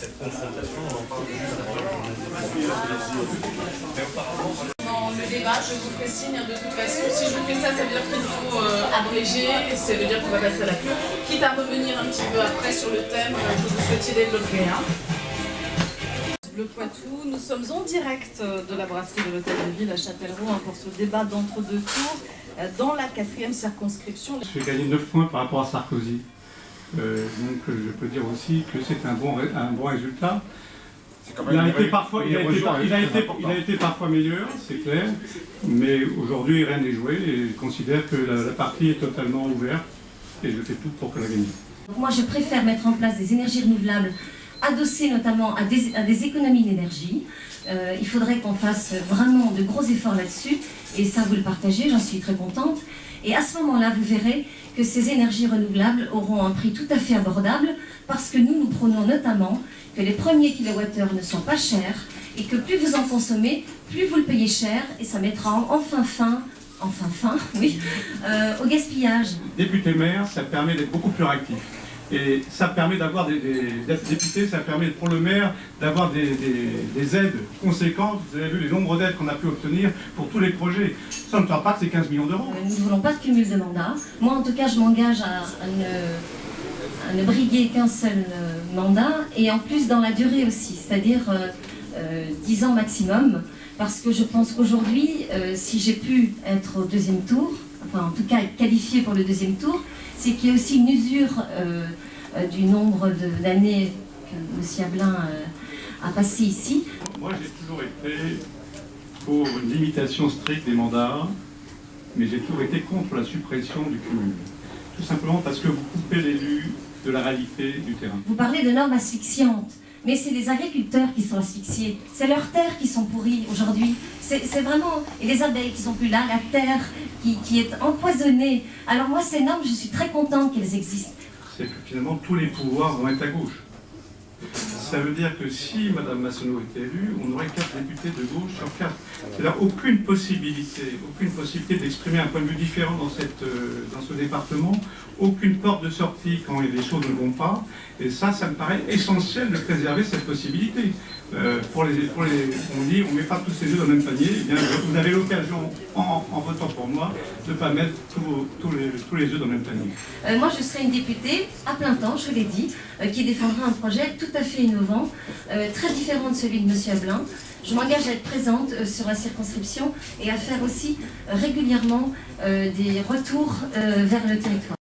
cette confrontation, on en parle juste après. Dans le débat, je vous ferai signe de toute façon. Si je vous fais ça, ça veut dire qu'il faut abréger, et ça veut dire qu'on va passer à la queue. Quitte à revenir un petit peu après sur le thème que vous souhaitiez développer. Bleu Poitou, nous sommes en direct de la brasserie de l'Hôtel de Ville à Châtellerault pour ce débat d'entre-deux tours dans la 4e circonscription. Je vais gagner 9 points par rapport à Sarkozy. Donc je peux dire aussi que c'est un bon résultat. Il a été parfois meilleur, c'est clair, mais aujourd'hui rien n'est joué et je considère que la partie est totalement ouverte et je fais tout pour que la gagne. Moi je préfère mettre en place des énergies renouvelables adossées notamment à des économies d'énergie. Il faudrait qu'on fasse vraiment de gros efforts là-dessus et ça vous le partagez, j'en suis très contente. Et à ce moment-là, vous verrez que ces énergies renouvelables auront un prix tout à fait abordable parce que nous prônons notamment que les premiers kilowattheures ne sont pas chers et que plus vous en consommez, plus vous le payez cher et ça mettra enfin fin au gaspillage. Député maire, ça permet d'être beaucoup plus réactif. Et ça permet d'être député, ça permet pour le maire d'avoir des aides conséquentes. Vous avez vu les nombres d'aides qu'on a pu obtenir pour tous les projets. Ça ne parle pas que c'est 15 millions d'euros. Nous ne voulons pas de cumul de mandats. Moi, en tout cas, je m'engage à ne briguer qu'un seul mandat et en plus dans la durée aussi, c'est-à-dire 10 ans maximum. Parce que je pense qu'aujourd'hui, si j'ai pu être au 2e tour, enfin en tout cas être qualifiée pour le 2e tour, c'est qu'il y a aussi une usure du nombre d'années que M. Ablin a passé ici. Moi j'ai toujours été pour une limitation stricte des mandats, mais j'ai toujours été contre la suppression du cumul. Tout simplement parce que vous coupez l'élu de la réalité du terrain. Vous parlez de normes asphyxiantes. Mais c'est les agriculteurs qui sont asphyxiés, c'est leurs terres qui sont pourries aujourd'hui, c'est vraiment, et les abeilles qui sont plus là, la terre qui est empoisonnée. Alors moi ces normes, je suis très contente qu'elles existent. C'est que finalement tous les pouvoirs vont être à gauche. Ça veut dire que si Mme Massonneau était élue, on aurait 4 députés de gauche sur 4. C'est-à-dire aucune possibilité d'exprimer un point de vue différent dans ce département, aucune porte de sortie quand les choses ne vont pas. Et ça me paraît essentiel de préserver cette possibilité. On dit, on ne met pas tous ses œufs dans le même panier. Eh bien, vous avez l'occasion, en votant pour moi, de ne pas mettre tous les œufs dans le même panier. Moi, je serai une députée à plein temps, je l'ai dit, qui défendra un projet tout à fait innovant, très différent de celui de M. Ablin. Je m'engage à être présente sur la circonscription et à faire aussi régulièrement des retours vers le territoire.